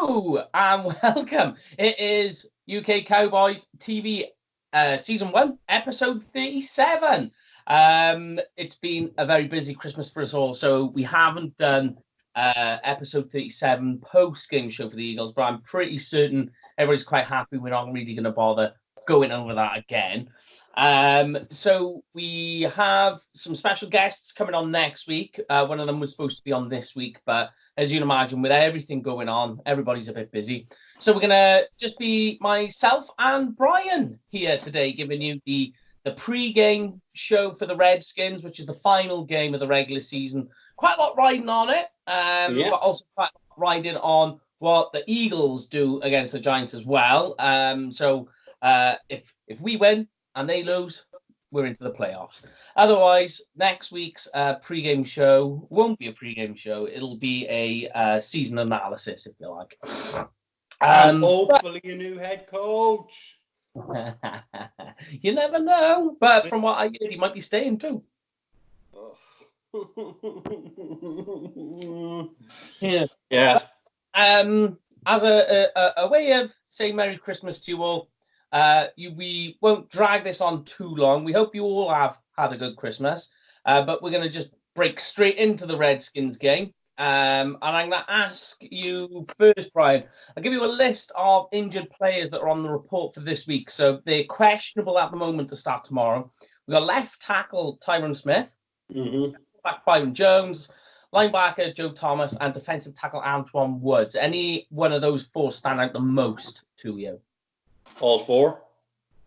Hello and welcome. It is UK Cowboys TV Season 1, Episode 37. It's been a very busy Christmas for us all, so we haven't done Episode 37 post-game show for the Eagles, but I'm pretty certain everybody's quite happy we're not really going to bother going over that again. So we have some special guests coming on next week. One of them was supposed to be on this week, but as you can imagine, with everything going on, everybody's a bit busy. So we're going to just be myself and Brian here today, giving you the pre-game show for the Redskins, which is the final game of the regular season. Quite a lot riding on it, but also quite a lot riding on what the Eagles do against the Giants as well. So if we win and they lose, we're into the playoffs. Otherwise, next week's pre-game show won't be a pre-game show. It'll be a season analysis, if you like. Hopefully a new head coach. You never know. But from what I heard, he might be staying too. Yeah. As a way of saying Merry Christmas to you all, we won't drag this on too long. We hope you all have had a good Christmas, but we're going to just break straight into the Redskins game. And I'm going to ask you first, Brian. I'll give you a list of injured players that are on the report for this week. So they're questionable at the moment to start tomorrow. We've got left tackle Tyron Smith, back Byron Jones, linebacker Joe Thomas, and defensive tackle Antoine Woods. Any one of those four stand out the most to you? All four?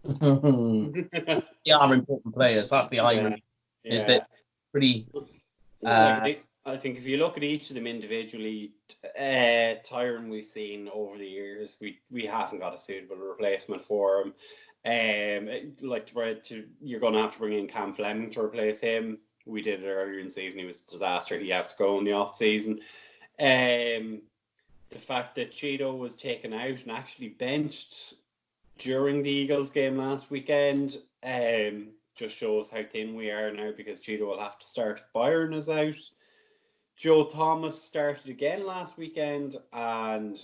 They are important players. That's the irony. Yeah. Is that pretty... I think if you look at each of them individually, Tyron we've seen over the years, we haven't got a suitable replacement for him. You're going to have to bring in Cam Fleming to replace him. We did it earlier in the season. He was a disaster. He has to go in the off season. The fact that Cheeto was taken out and actually benched during the Eagles game last weekend just shows how thin we are now, because Cheeto will have to start if Byron is out. Joe Thomas started again last weekend, and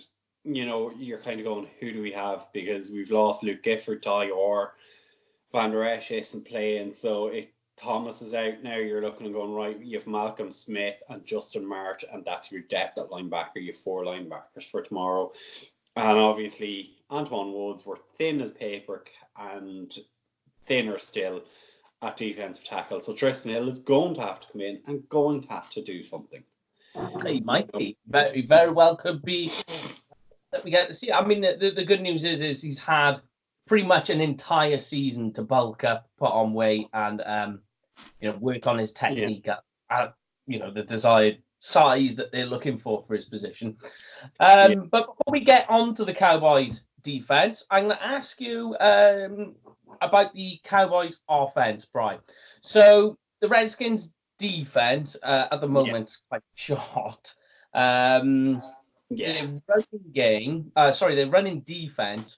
you're kind of going, who do we have? Because we've lost Luke Gifford, Ty Orr, Van Der Esch isn't playing, so if Thomas is out now, you're looking and going, right, you have Malcolm Smith and Justin March, and that's your depth at linebacker. You have four linebackers for tomorrow. And obviously, Antoine Woods were thin as paper and thinner still at defensive tackle. So Tristan Hill is going to have to come in and going to have to do something. He might be. Very, very well could be that we get to see. I mean, the good news is he's had pretty much an entire season to bulk up, put on weight, and work on his technique at the desired size that they're looking for his position. But before we get on to the Cowboys defense, I'm going to ask you about the Cowboys offense, Brian. So the Redskins defense at the moment is quite short. Their running defense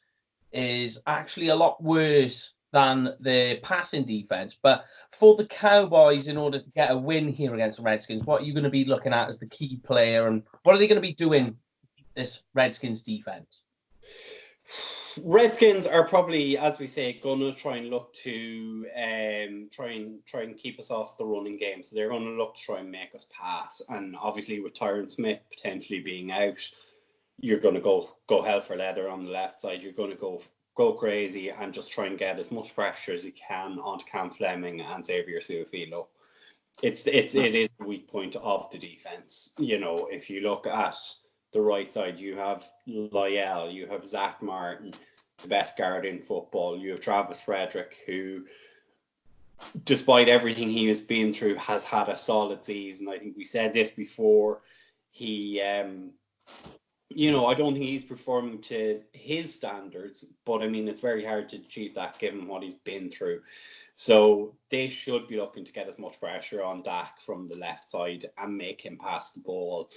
is actually a lot worse than their passing defense. But for the Cowboys, in order to get a win here against the Redskins, what are you going to be looking at as the key player, and what are they going to be doing this Redskins defense? Redskins are probably, as we say, going to try and look to try and keep us off the running game. So they're going to look to try and make us pass. And obviously, with Tyron Smith potentially being out, you're going to go hell for leather on the left side. You're going to go crazy and just try and get as much pressure as you can onto Cam Fleming and Xavier Suafilo. It is the weak point of the defense. If you look at the right side, you have Lyell, you have Zach Martin, the best guard in football. You have Travis Frederick, who, despite everything he has been through, has had a solid season. I think we said this before. He, I don't think he's performing to his standards, but I mean, it's very hard to achieve that given what he's been through. So they should be looking to get as much pressure on Dak from the left side and make him pass the ball.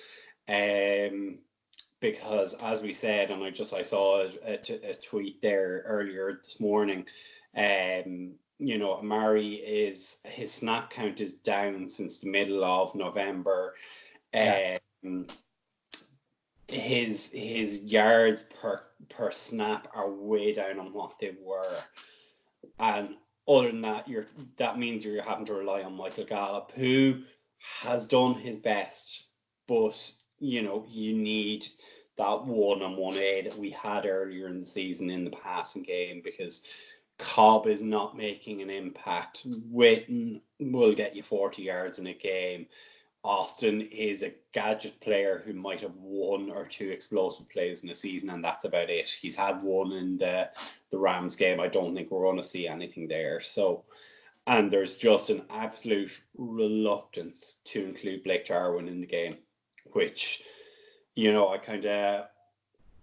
Because as we said, and I saw a tweet there earlier this morning, Amari his snap count is down since the middle of November. his yards per snap are way down on what they were, and other than that, that means you're having to rely on Michael Gallup, who has done his best, but you need that 1-on-1 that we had earlier in the season in the passing game, because Cobb is not making an impact. Witten will get you 40 yards in a game. Austin is a gadget player who might have 1 or 2 explosive plays in a season, and that's about it. He's had 1 in the Rams game. I don't think we're going to see anything there. So, and there's just an absolute reluctance to include Blake Jarwin in the game, which, I kind of,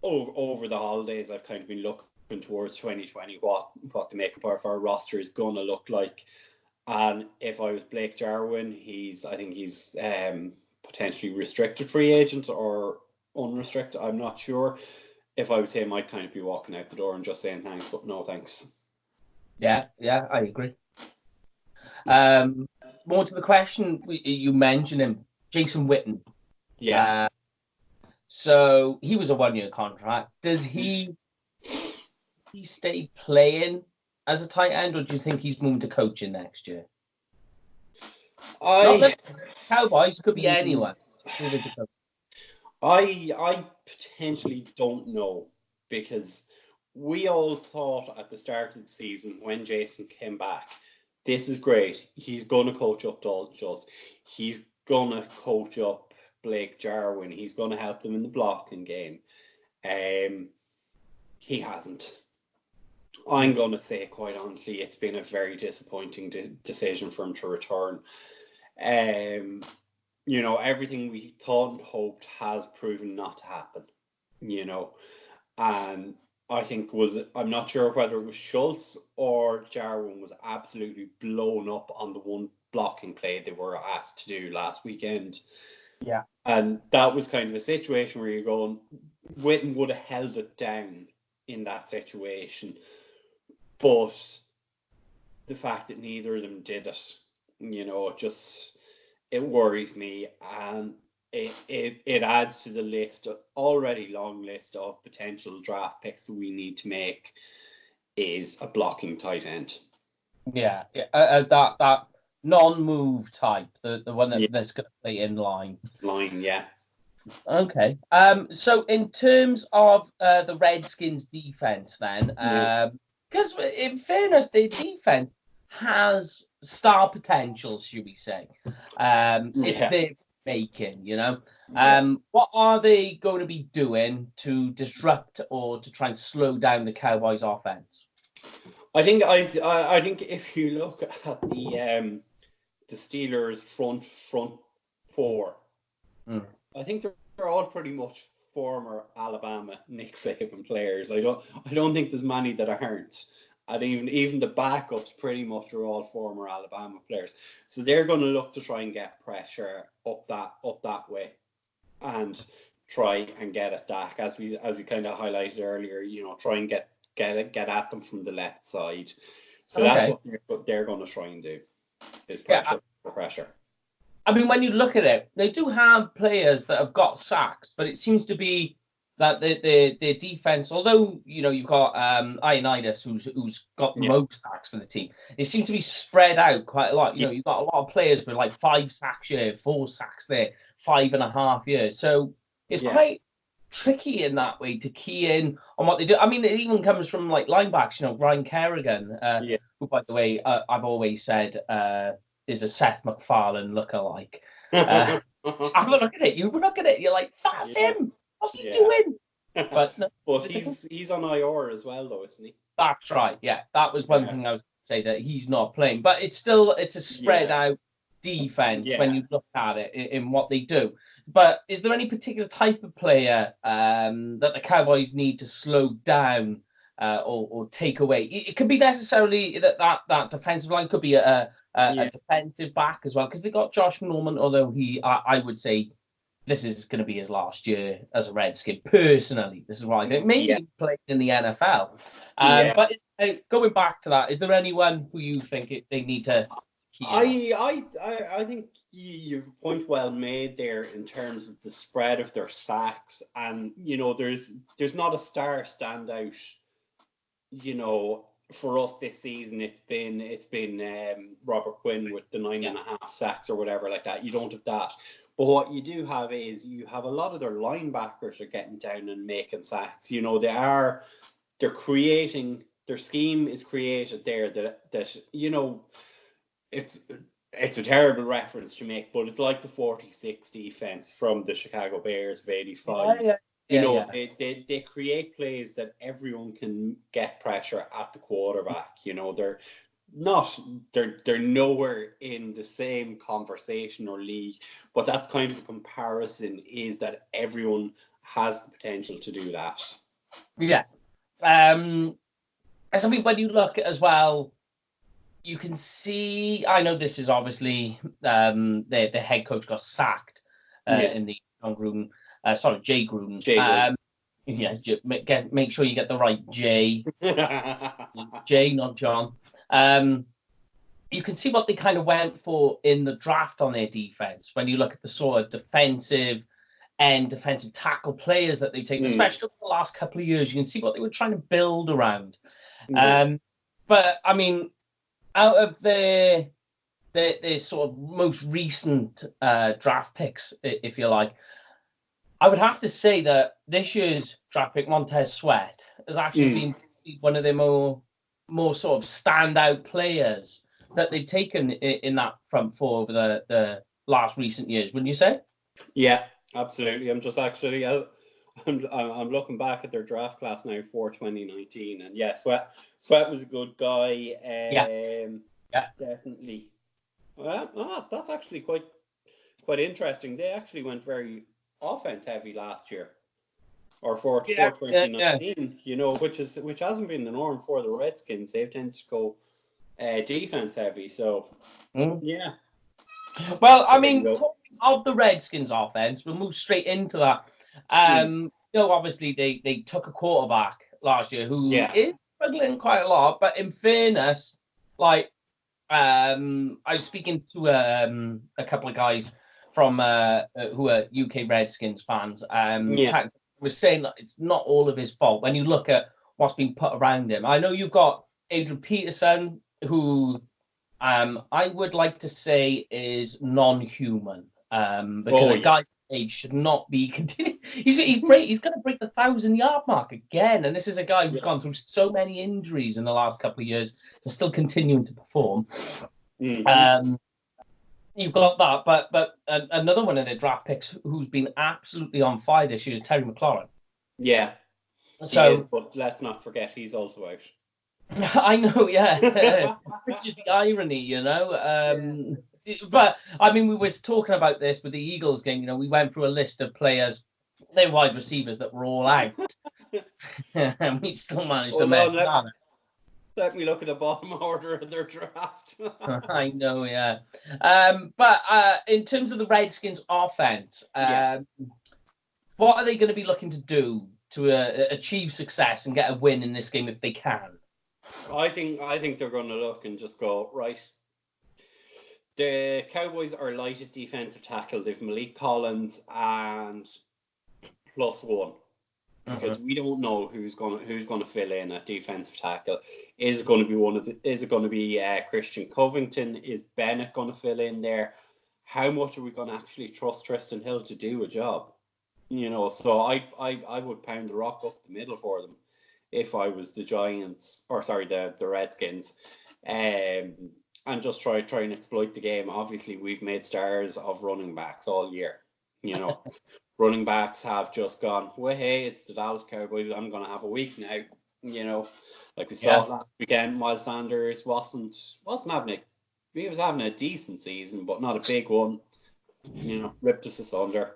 over the holidays, I've kind of been looking towards 2020, what the makeup of our roster is going to look like. And if I was Blake Jarwin, I think he's potentially restricted free agent or unrestricted. I'm not sure. If I was him, I'd kind of be walking out the door and just saying thanks, but no thanks. Yeah, I agree. More to the question, you mentioned him, Jason Witten. Yes. So he was a 1-year contract. Does he stay playing as a tight end, or do you think he's moving to coaching next year? Not that Cowboys, could be anyone. I potentially don't know, because we all thought at the start of the season when Jason came back, this is great. He's going to coach up Dalton Schultz. He's going to coach up Blake Jarwin. He's going to help them in the blocking game. He hasn't. I'm going to say, quite honestly, it's been a very disappointing decision for him to return. Everything we thought and hoped has proven not to happen, and I think I'm not sure whether it was Schultz or Jarwin was absolutely blown up on the one blocking play they were asked to do last weekend. Yeah. And that was kind of a situation where you're going, Witten would have held it down in that situation. But the fact that neither of them did it, it worries me, and it adds to the list, already long list of potential draft picks that we need to make, is a blocking tight end. Yeah, that non-move type, the one that's going to play in line. Yeah. Okay. So in terms of the Redskins defense, then, because in fairness, their defense has star potential, should we say? It's their making, What are they going to be doing to disrupt or to try and slow down the Cowboys' offense? I think if you look at the Steelers front four, I think they're all pretty much former Alabama Nick Saban players. I don't think there's many that aren't. I think even the backups pretty much are all former Alabama players. So they're going to look to try and get pressure up that way, and try and get at Dak, as we kind of highlighted earlier. Try and get at them from the left side. So that's what they're going to try and do, is pressure. I mean, when you look at it, they do have players that have got sacks, but it seems to be that their defense, although you've got Ioannidis who's got the most sacks for the team, it seems to be spread out quite a lot. You've got a lot of players with like 5 sacks here, 4 sacks there, 5.5 years. So it's quite tricky in that way to key in on what they do. I mean, it even comes from like linebacks. Ryan Kerrigan, who, by the way, I've always said is a Seth MacFarlane lookalike. Have a look at it. You look at it. You're like, that's him. What's he doing? But he's on IR as well, though, isn't he? That's right. Yeah, that was one thing I would say, that he's not playing. But it's a spread out defense when you look at it in what they do. But is there any particular type of player that the Cowboys need to slow down or take away? It could be necessarily that defensive line could be a defensive back as well, because they got Josh Norman, although I would say this is going to be his last year as a Redskin. Personally, this is what I think. Maybe he played in the NFL. But going back to that, is there anyone who you think they need to I think you've a point well made there in terms of the spread of their sacks, and there's not a star standout. For us this season, it's been Robert Quinn with the 9.5 sacks or whatever like that. You don't have that, but what you do have is you have a lot of their linebackers are getting down and making sacks. They're creating. Their scheme is created there that it's a terrible reference to make, but it's like the 46 defense from the Chicago Bears of '85. They create plays that everyone can get pressure at the quarterback. They're nowhere in the same conversation or league, but that's kind of a comparison, is that everyone has the potential to do that. Yeah. I mean, when you look as well, you can see, I know this is obviously the head coach got sacked in the John Gruden, Jay Gruden. Make sure you get the right Jay. Jay, not John. You can see what they kind of went for in the draft on their defense. When you look at the sort of defensive tackle players that they've taken, especially over the last couple of years, you can see what they were trying to build around. But I mean, out of their sort of most recent draft picks, if you like, I would have to say that this year's draft pick, Montez Sweat, has actually been one of their more sort of standout players that they've taken in that front four over the last recent years, wouldn't you say? Yeah, absolutely. I'm just actually I'm looking back at their draft class now for 2019, and Sweat was a good guy. Definitely. Well, that's actually quite interesting. They actually went very offense heavy last year, or for 2019. Which hasn't been the norm for the Redskins. They've tended to go defense heavy. So yeah. Well, I mean, talking of the Redskins offense, we'll move straight into that. Obviously they took a quarterback last year who is struggling quite a lot, but in fairness, like I was speaking to a couple of guys from who are UK Redskins fans. Was saying that it's not all of his fault when you look at what's been put around him. I know you've got Adrian Peterson, who I would like to say is non-human, because a guy age should not be continuing. He's going to break the 1,000-yard mark again, and this is a guy who's gone through so many injuries in the last couple of years and still continuing to perform. You've got that, but another one of the draft picks who's been absolutely on fire this year is Terry McLaurin. Yeah. So, but let's not forget he's also out. I know, which is the irony, But I mean, we were talking about this with the Eagles game. We went through a list of players, their wide receivers that were all out, and we still managed to mess that up. Let me look at the bottom order of their draft. I know, yeah. But in terms of the Redskins offense, what are they going to be looking to do to achieve success and get a win in this game if they can? I think they're going to look and just go, right, the Cowboys are light at defensive tackle. They've Malik Collins and +1. Because we don't know who's going to fill in at defensive tackle. Is it going to be Christian Covington? Is Bennett going to fill in there? How much are we going to actually trust Tristan Hill to do a job? So I would pound the rock up the middle for them if I was the Redskins, and just try and exploit the game. Obviously, we've made stars of running backs all year. Running backs have just gone, well, hey, it's the Dallas Cowboys. I'm going to have a week now. Like we saw last weekend, Miles Sanders wasn't having he was having a decent season, but not a big one. Ripped us asunder.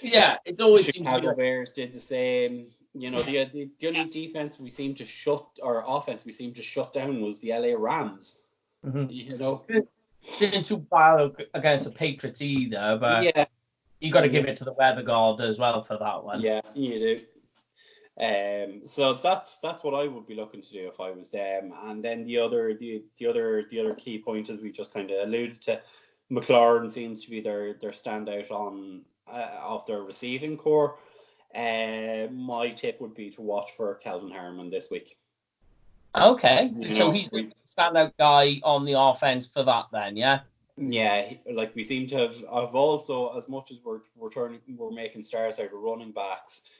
Yeah, it always Chicago Bears did the same. The only defense we seemed to offense we seemed to shut down was the LA Rams. Didn't too bad against the Patriots either, but you got to give it to the weather god as well for that one. Yeah, you do. So that's what I would be looking to do if I was them. And then the other key point, as we just kind of alluded to, McLaurin seems to be their standout on of their receiving core. My tip would be to watch for Calvin Harriman this week. Okay, so he's the standout guy on the offense for that then, yeah? Yeah, like we seem to have also, as much as we're making stars out of running backs,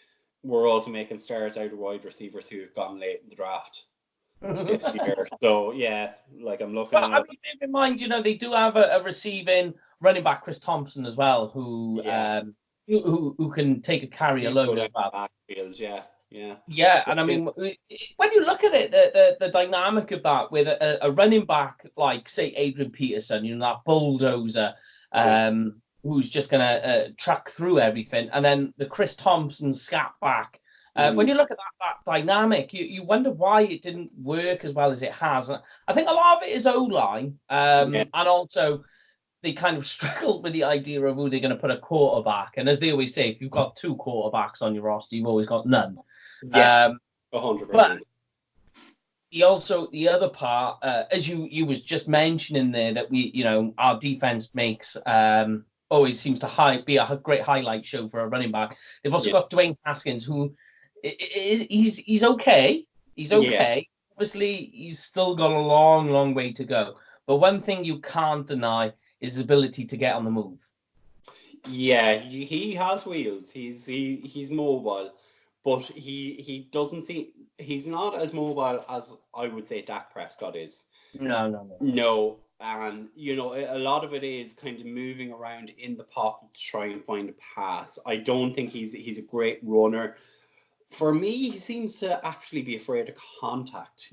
we're also making stars out of wide receivers who have gone late in the draft this year. So yeah, like I'm looking at. I mean, keep in mind, they do have a receiving running back, Chris Thompson, as well, who can take a carry alone as well. Backfield, yeah. Yeah, and I mean, when you look at it, the dynamic of that with a running back like, say, Adrian Peterson, that bulldozer, who's just going to track through everything, and then the Chris Thompson scat back. When you look at that dynamic, you wonder why it didn't work as well as it has. I think a lot of it is O-line, and also they kind of struggled with the idea of who they're going to put a quarterback. And as they always say, if you've got two quarterbacks on your roster, you've always got none. Yes, 100%. But the other part, as you was just mentioning there, that our defense makes always seems to be a great highlight show for a running back. They've also got Dwayne Haskins, who he's okay. He's okay. Yeah. Obviously, he's still got a long, long way to go. But one thing you can't deny is his ability to get on the move. Yeah, he has wheels. He's mobile. But he doesn't seem, he's not as mobile as I would say Dak Prescott is. No. And, a lot of it is kind of moving around in the pocket to try and find a pass. I don't think he's a great runner. For me, he seems to actually be afraid of contact,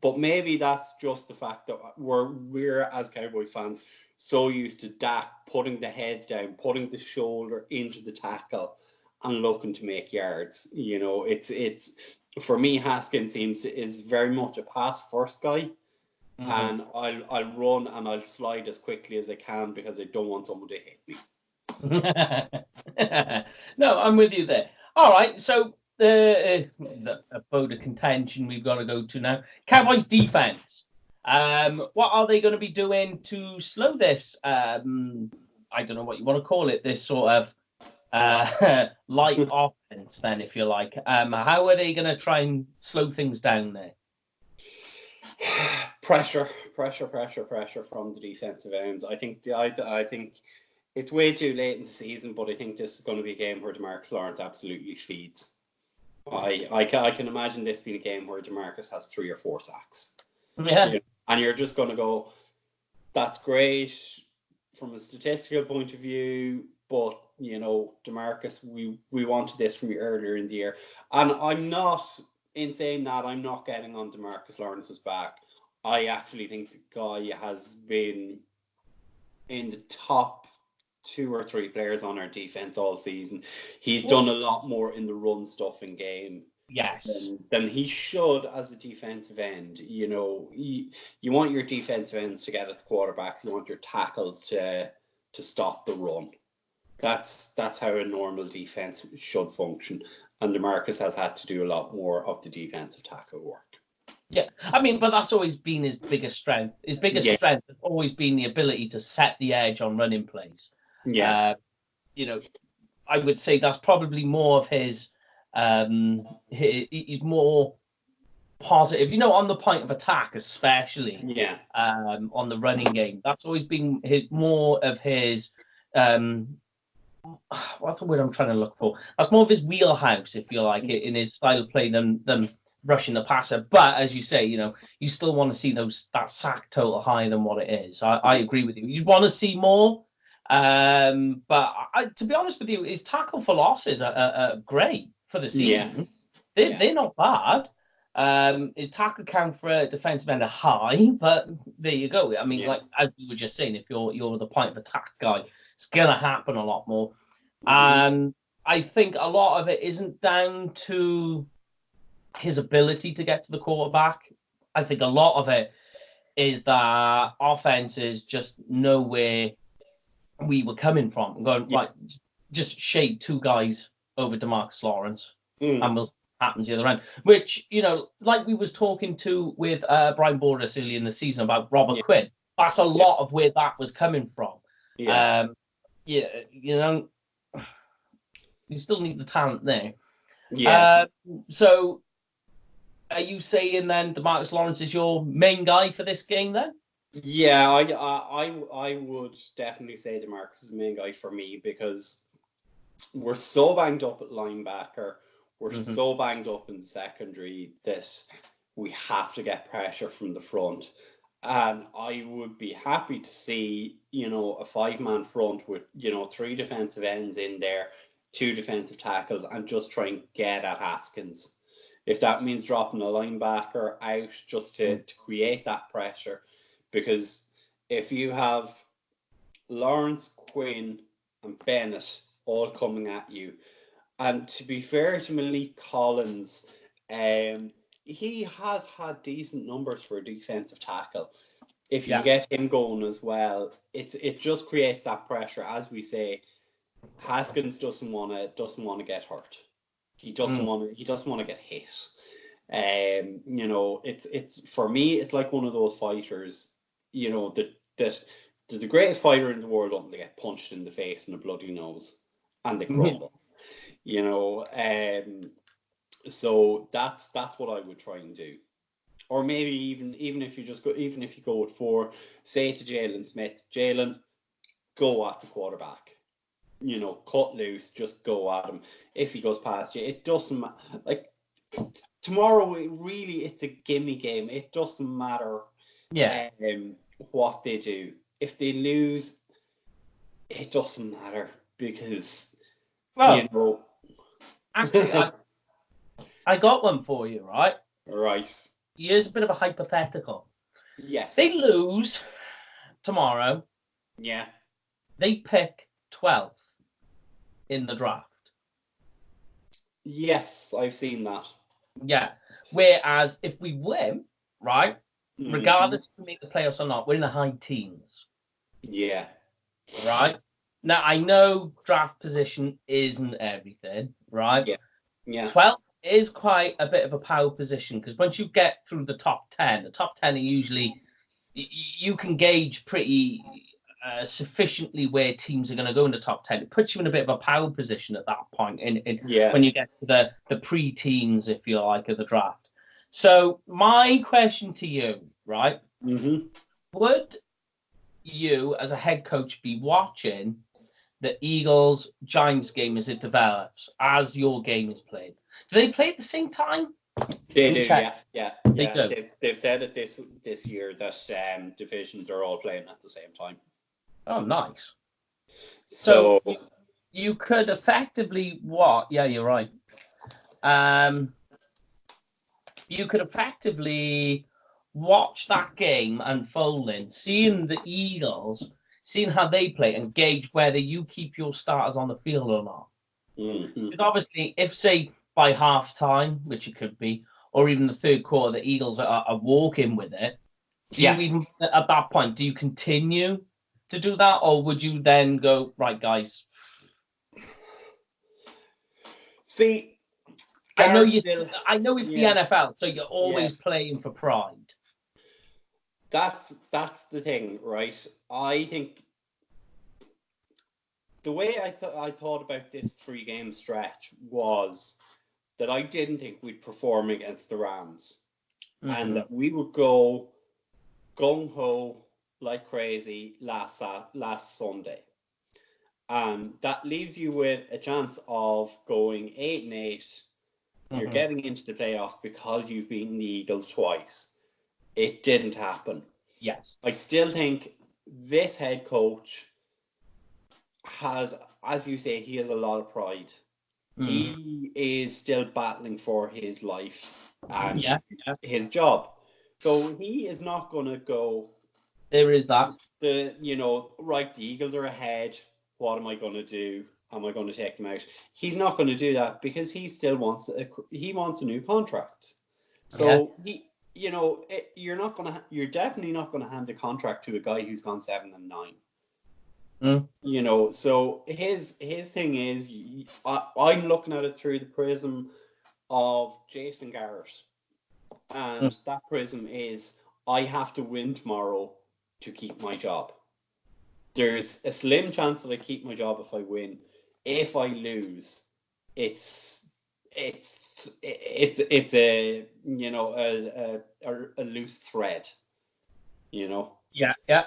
but maybe that's just the fact that we're as Cowboys fans so used to Dak putting the head down, putting the shoulder into the tackle, and looking to make yards. It's for me, Haskins is very much a pass first guy, and I'll run and I'll slide as quickly as I can because I don't want someone to hit me. No, I'm with you there. All right, so the abode of contention we've got to go to now. Cowboys defense. What are they going to be doing to slow this? I don't know what you want to call it. This sort of light offense, then, if you like. How are they going to try and slow things down there? Pressure from the defensive ends. I think it's way too late in the season, but I think this is going to be a game where DeMarcus Lawrence absolutely feeds. I can imagine this being a game where DeMarcus has 3 or 4 sacks. Yeah. And you're just going to go, that's great from a statistical point of view, but, DeMarcus, we wanted this from you earlier in the year. And I'm not, in saying that, I'm not getting on DeMarcus Lawrence's back. I actually think the guy has been in the top 2 or 3 players on our defense all season. He's done a lot more in the run stuff in game. Yes. Than he should as a defensive end. You want your defensive ends to get at the quarterbacks. You want your tackles to stop the run. That's how a normal defense should function. And DeMarcus has had to do a lot more of the defensive tackle work. Yeah, I mean, but that's always been his biggest strength. His biggest strength has always been the ability to set the edge on running plays. Yeah. I would say that's probably more of his. He's more positive, on the point of attack, especially. Yeah. On the running game, that's always been more of his. What's the word I'm trying to look for? That's more of his wheelhouse, if you like, in his style of play than rushing the passer. But as you say, you still want to see that sack total higher than what it is. I agree with you. You want to see more. But to be honest with you, his tackle for losses are great for the season. Yeah. They're not bad. His tackle count for a defensive end are high, but there you go. I mean, like as you were just saying, if you're the point of attack guy, it's gonna happen a lot more. And I think a lot of it isn't down to his ability to get to the quarterback. I think a lot of it is that offenses just know where we were coming from, going right, just shade 2 guys over DeMarcus Lawrence, and happens the other end. Which, like we was talking to with Brian Borders earlier in the season about Robert Quinn, that's a lot of where that was coming from. Yeah. You still need the talent there. Yeah. So are you saying then DeMarcus Lawrence is your main guy for this game then? Yeah, I would definitely say DeMarcus is the main guy for me, because we're so banged up at linebacker, we're so banged up in secondary that we have to get pressure from the front. And I would be happy to see, a 5-man front with, 3 defensive ends in there, 2 defensive tackles, and just try and get at Haskins. If that means dropping a linebacker out just to create that pressure. Because if you have Lawrence, Quinn, and Bennett all coming at you, and to be fair to Malik Collins, he has had decent numbers for a defensive tackle. If you get him going as well, it just creates that pressure. As we say, Haskins doesn't want to get hurt. He doesn't want to get hit. It's for me, it's like one of those fighters, that the greatest fighter in the world until they get punched in the face and a bloody nose and they crumble. So that's what I would try and do. Or maybe even if you go with 4, say to Jalen Smith, Jalen, go at the quarterback. Cut loose, just go at him. If he goes past you, it doesn't matter. Like tomorrow, it's a gimme game. It doesn't matter. Yeah. What they do. If they lose, it doesn't matter, because Actually, I got one for you, right? Right. Here's a bit of a hypothetical. Yes. They lose tomorrow. Yeah. They pick 12th in the draft. Yes, I've seen that. Yeah. Whereas if we win, right, regardless if we make the playoffs or not, we're in the high teens. Yeah. Right? Now, I know draft position isn't everything, right? Yeah. 12 is quite a bit of a power position, because once you get through the top 10 are usually, you can gauge pretty sufficiently where teams are going to go in the top 10. It puts you in a bit of a power position at that point when you get to the pre-teens, if you like, of the draft. So my question to you, right? Would you, as a head coach, be watching the Eagles-Giants game as it develops, as your game is played? Do they play at the same time? They do, yeah. They do. They've said it this year that divisions are all playing at the same time. Oh, nice. So you could effectively what? Yeah, you're right. You could effectively watch that game unfolding, seeing the Eagles, seeing how they play, and gauge whether you keep your starters on the field or not. Because obviously, if, say, by half-time, which it could be, or even the third quarter, the Eagles are walking with it, you even, at that point, do you continue to do that, or would you then go, right, guys? See, I know it's the NFL, so you're always playing for pride. That's the thing, right? I think the way I thought about this 3-game stretch was that I didn't think we'd perform against the Rams, and that we would go gung-ho like crazy last Sunday. And that leaves you with a chance of going 8-8. You're getting into the playoffs because you've beaten the Eagles twice. It didn't happen. Yes. I still think this head coach has, as you say, he has a lot of pride. He is still battling for his life and his job. So he is not going to go... There is that. The Eagles are ahead. What am I going to do? Am I going to take them out? He's not going to do that, because he still wants a new contract. So you're definitely not going to hand a contract to a guy who's gone 7-9. So his thing is, I'm looking at it through the prism of Jason Garrett. And that prism is, I have to win tomorrow to keep my job. There's a slim chance that I keep my job if I win. If I lose, it's a a loose thread, you know. Yeah.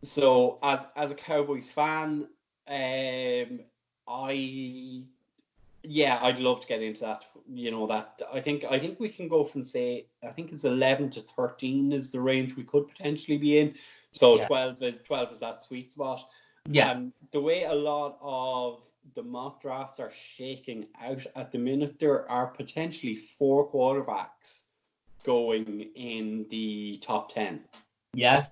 So as a Cowboys fan, I'd love to get into that. You know, that I think we can go from, say, I think it's 11 to 13 is the range we could potentially be in. So 12 is that sweet spot. Yeah. And the way a lot of the mock drafts are shaking out at the minute, there are potentially 4 quarterbacks going in the top 10. Yeah.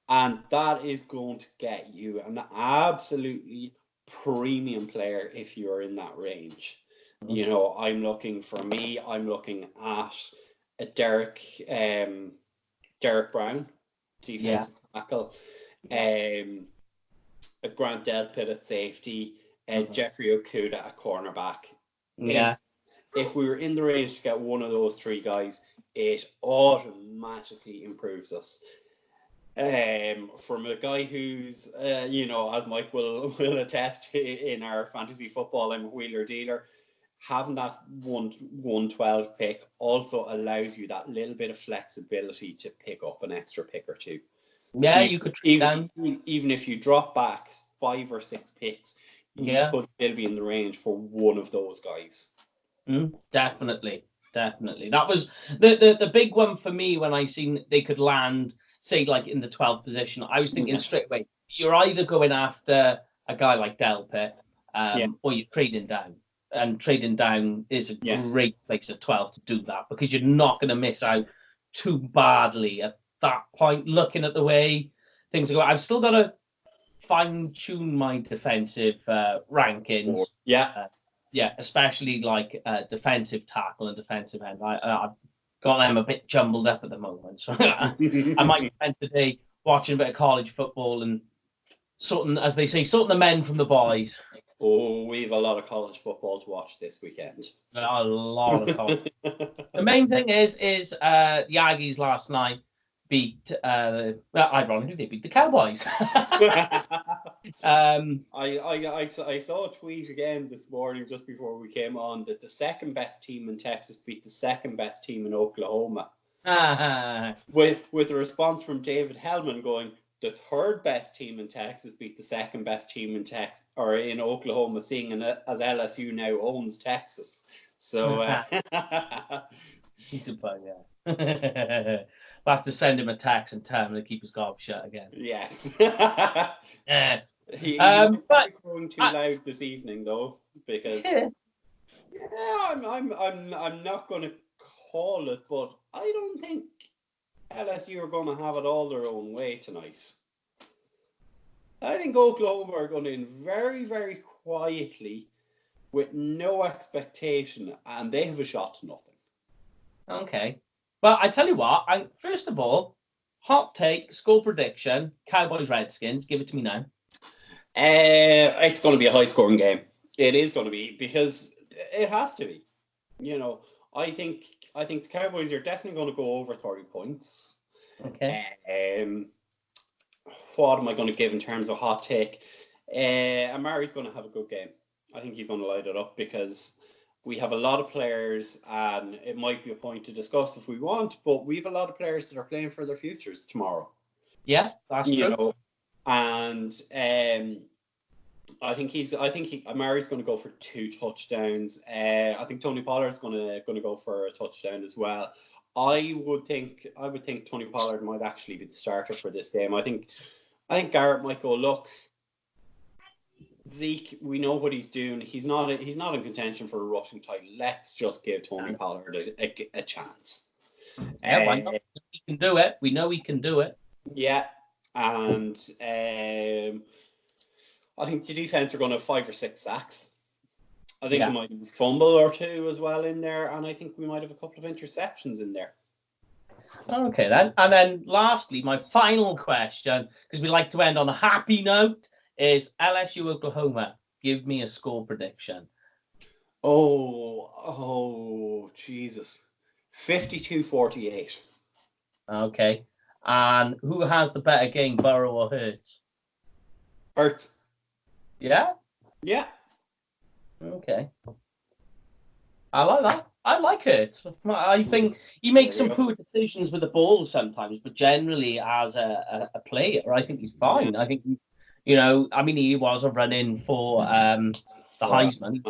And that is going to get you an absolutely premium player if you're in that range. You know, I'm looking at a Derek Brown, defensive tackle, a Grant Delpit at safety, Jeffrey Okuda at cornerback. Yeah. If we were in the range to get one of those 3 guys, it automatically improves us. From a guy who's, as Mike will attest, in our fantasy football, I'm a wheeler dealer. Having that 112 pick also allows you that little bit of flexibility to pick up an extra pick or 2. Yeah, you could trade down. Even if you drop back 5 or 6 picks, you could still be in the range for one of those guys. Definitely. That was the big one for me when I seen they could land, say, like in the 12th position. I was thinking straight away, you're either going after a guy like Delpit, or you're trading down. And trading down is a great place at 12 to do that, because you're not going to miss out too badly at that point. Looking at the way things are going, I've still got to fine-tune my defensive rankings. Especially like defensive tackle and defensive end. I've got them a bit jumbled up at the moment. So I might spend today watching a bit of college football and sorting the men from the boys. Oh, we have a lot of college football to watch this weekend. A lot of college. The main thing is the Aggies last night beat, ironically, they beat the Cowboys. I saw a tweet again this morning just before we came on that the second best team in Texas beat the second best team in Oklahoma. With a response from David Hellman going, the third best team in Texas beat the second best team in Oklahoma, seeing as LSU now owns Texas. So he's a bug, yeah. We'll have to send him a text and tell him to keep his gob shut again. Yes. He might be growing too loud this evening, though, because I'm not going to call it, but I don't think LSU are going to have it all their own way tonight. I think Oklahoma are going in very, very quietly with no expectation, and they have a shot to nothing. Okay. Well, I tell you what, first of all, hot take, score prediction, Cowboys, Redskins. Give it to me now. It's going to be a high-scoring game. It is going to be, because it has to be. You know, I think the Cowboys are definitely going to go over 30 points. Okay. What am I going to give in terms of hot take? Amari's going to have a good game. I think he's going to light it up, because we have a lot of players, and it might be a point to discuss if we want, but we have a lot of players that are playing for their futures tomorrow. Yeah, that's true. Know, and I think Amari's going to go for 2 touchdowns. I think Tony Pollard's going to go for a touchdown as well. I would think Tony Pollard might actually be the starter for this game. I think Garrett might go, look, Zeke, we know what he's doing. He's not in contention for a rushing title. Let's just give Tony Pollard a chance. Yeah, why not? He can do it. We know he can do it. Yeah, and I think the defense are going to have 5 or 6 sacks. I think we might have a fumble or 2 as well in there, and I think we might have a couple of interceptions in there. Okay, then. And then lastly, my final question, because we like to end on a happy note, is LSU Oklahoma. Give me a score prediction. Jesus. 52-48. Okay. And who has the better game, Burrow or Hurts? Hurts. Yeah? Yeah. Okay. I like that. I like it. I think he makes some poor decisions with the ball sometimes, but generally as a player, I think he's fine. I think, he was a run-in for the Heisman.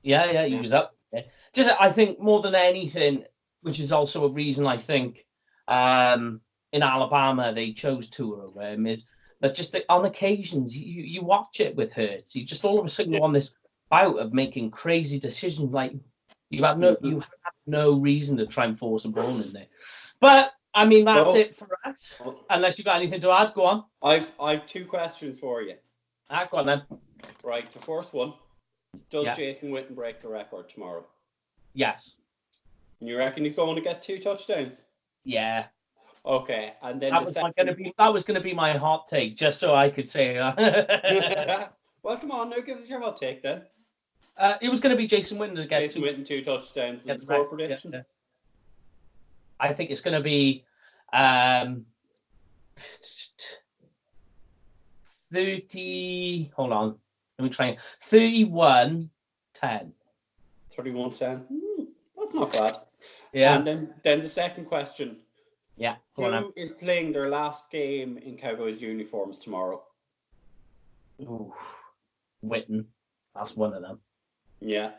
Yeah, he was up there. Just, I think more than anything, which is also a reason I think in Alabama they chose Tua over him, is that just on occasions you watch it with Hurts. You just all of a sudden go on this bout of making crazy decisions. Like you have no reason to try and force a ball in there. But I mean that's it for us. Unless you've got anything to add, go on. I've 2 questions for you. Go on then. Right, the first one. Does Jason Witten break the record tomorrow? Yes. You reckon he's going to get 2 touchdowns? Yeah. Okay, and then that was going to be my hot take, just so I could say. Well, come on, now give us your hot take then. It was going to be Jason Witten to get Witten 2 touchdowns and score prediction. Yeah. I think it's going to be 30. Hold on, let me try. 31-10. 31-10. That's not bad. Yeah. And then the second question. Yeah. Who is playing their last game in Cowboys uniforms tomorrow? Ooh, Witten. That's one of them. Yeah.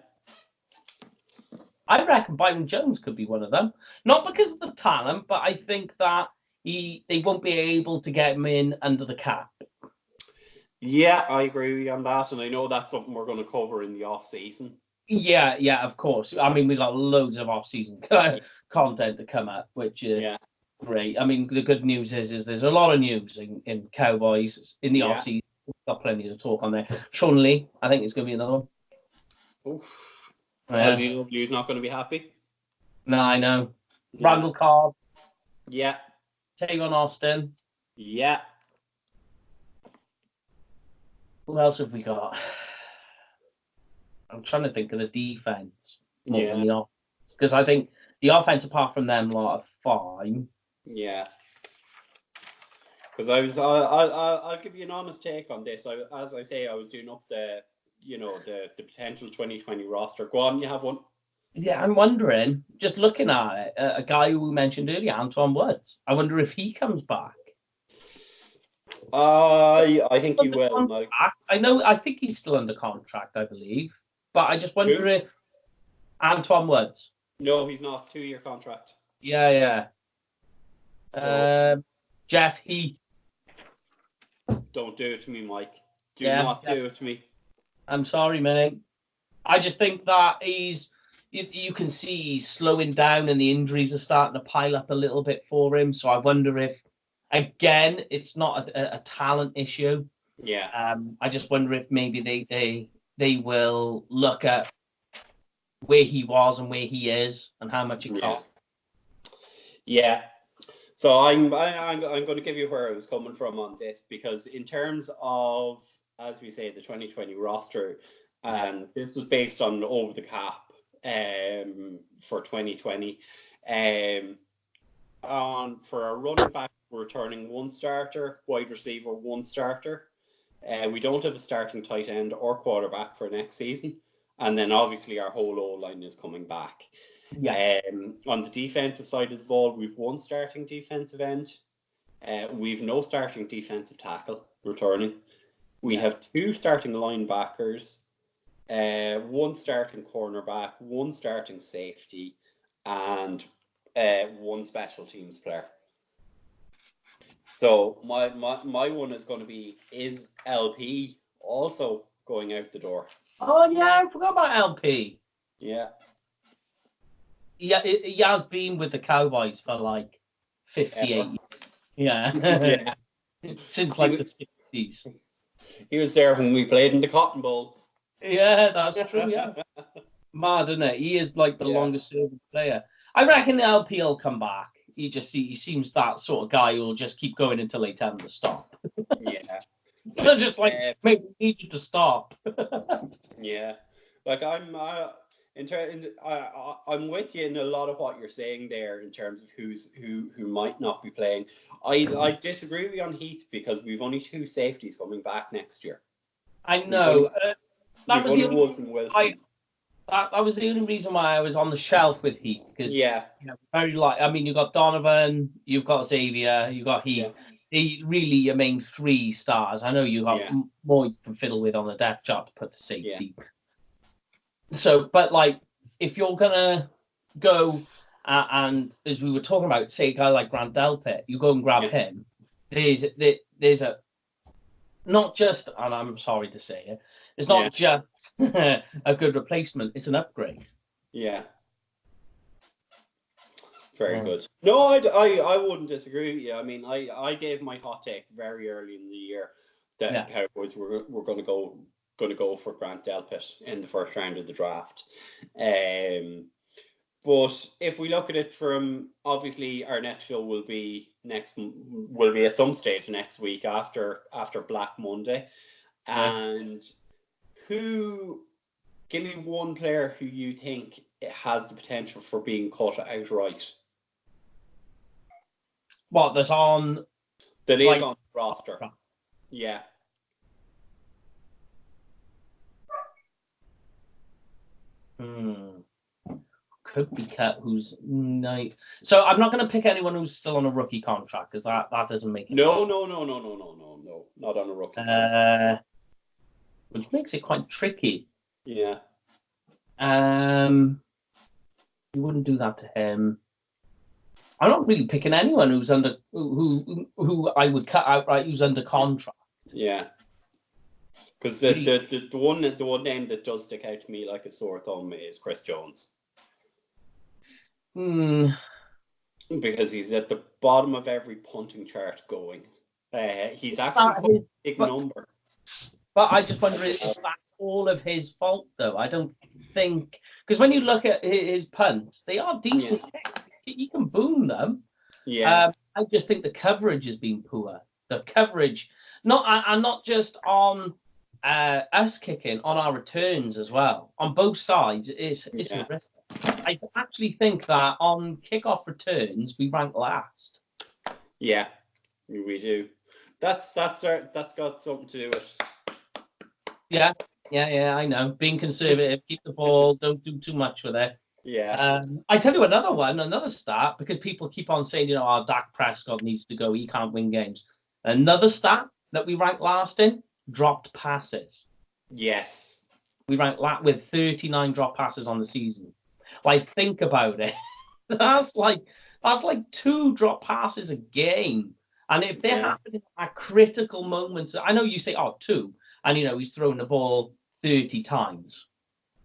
I reckon Byron Jones could be one of them. Not because of the talent, but I think that they won't be able to get him in under the cap. Yeah, I agree with you on that, and I know that's something we're going to cover in the off-season. Yeah, of course. I mean, we got loads of off-season content to come up, which is great. I mean, the good news is there's a lot of news in Cowboys in the off-season. We've got plenty to talk on there. Sean Lee, I think it's going to be another one. Oof. LGW's not going to be happy. No, I know. Yeah. Randall Cobb. Yeah. Tavon Austin. Yeah. Who else have we got? I'm trying to think of the defense more than the offense, because I think the offense, apart from them, lot are fine. Yeah. Because I'll give you an honest take on this. As I say, I was doing up the potential 2020 roster. Go on, you have one. Yeah, I'm wondering, just looking at it, a guy who we mentioned earlier, Antoine Woods. I wonder if he comes back. I think he will, Mike. I think he's still under contract, I believe. But I just wonder if Antoine Woods. No, he's not. 2-year contract. Yeah. So, Jeff Heath. Don't do it to me, Mike. Do not do it to me. I'm sorry, mate. I just think that you can see he's slowing down and the injuries are starting to pile up a little bit for him. So I wonder if, again, it's not a talent issue. Yeah. I just wonder if maybe they will look at where he was and where he is and how much it costs. Yeah. So I'm going to give you where I was coming from on this, because in terms of, as we say, the 2020 roster, and this was based on over the cap for 2020. For a running back, we're returning 1 starter, wide receiver 1 starter. We don't have a starting tight end or quarterback for next season. And then obviously our whole O-line is coming back. Yeah. On the defensive side of the ball, we've 1 starting defensive end. We've no starting defensive tackle returning. We have 2 starting linebackers, 1 starting cornerback, 1 starting safety, and 1 special teams player. So my one is going to be, is LP also going out the door? Oh yeah, I forgot about LP. Yeah. Yeah, he has been with the Cowboys for like 58 years. Yeah. Since like the 60s. He was there when we played in the Cotton Bowl. Yeah, that's true, yeah. Mad, isn't it? He is like the longest serving player. I reckon the LP will come back. He seems that sort of guy who'll just keep going until they tell him to stop. Yeah. They're just like, maybe we need you to stop. Yeah. Like I'm with you in a lot of what you're saying there in terms of who might not be playing. I disagree with you on Heath because we've only 2 safeties coming back next year. I know. That was the only reason why I was on the shelf with Heath, because very light. I mean, you've got Donovan, you've got Xavier, you've got Heath. Really your main 3 stars. I know you have more you can fiddle with on the depth chart to put the safety. So, but like, if you're gonna go and as we were talking about, say a guy like Grant Delpit, you go and grab him. There's a not just, and I'm sorry to say it, it's not just a good replacement; it's an upgrade. Yeah. Very good. No, I wouldn't disagree with you. I mean, I gave my hot take very early in the year that Cowboys were going to go for Grant Delpit in the first round of the draft. But if we look at it from, obviously our next show will be at some stage next week after Black Monday, and give me one player who you think has the potential for being cut outright. What, that's on... That is on the roster. Yeah. Could be cut who's... No. So I'm not going to pick anyone who's still on a rookie contract, because that doesn't make it... No. Not on a rookie contract. Which makes it quite tricky. Yeah. You wouldn't do that to him. I'm not really picking anyone who's under who I would cut outright who's under contract. Yeah. Because the one name that does stick out to me like a sore thumb is Chris Jones. Because he's at the bottom of every punting chart going. He's actually a big number. But I just wonder if that's all of his fault, though. I don't think... Because when you look at his punts, they are decent. You can boom them. Yeah. I just think the coverage has been poor. The coverage, not just on us kicking, on our returns as well. On both sides, it's horrific. I actually think that on kickoff returns, we rank last. Yeah, we do. That's got something to do with... Yeah, I know. Being conservative, keep the ball, don't do too much with it. Yeah. I tell you another stat, because people keep on saying, Dak Prescott needs to go, he can't win games. Another stat that we rank last in, dropped passes. Yes. We rank with 39 drop passes on the season. Like, think about it. That's like 2 drop passes a game. And if they're happening at critical moments, I know you say, 2, and he's throwing the ball 30 times.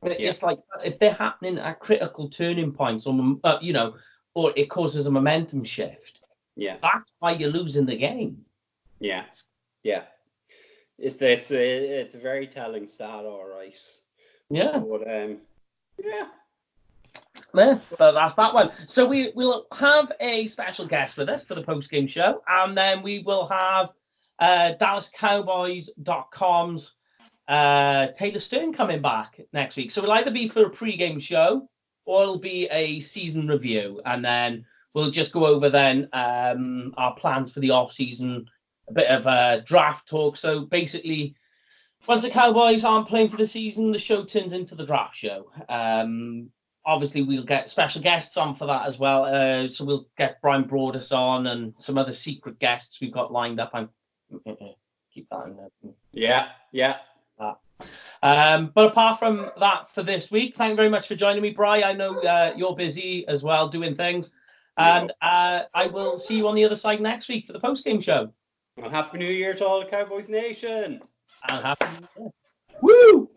But it's like, if they're happening at critical turning points, or it causes a momentum shift. Yeah, that's why you're losing the game. Yeah. It's a very telling stat, all right. Yeah. But but that's that one. So we'll have a special guest with us for the post-game show, and then we will have DallasCowboys.com's Taylor Stern coming back next week. So it'll either be for a pre-game show or it'll be a season review, and then we'll just go over then our plans for the off-season, a bit of draft talk. So basically, once the Cowboys aren't playing for the season, the show turns into the draft show. Obviously, we'll get special guests on for that as well. So we'll get Brian Broadus on and some other secret guests we've got lined up. Keep that in there. Yeah. But apart from that, for this week, thank you very much for joining me, Bri. I know you're busy as well doing things, and I will see you on the other side next week for the post-game show. And Happy New Year to all the Cowboys Nation. And Happy New Year. Woo!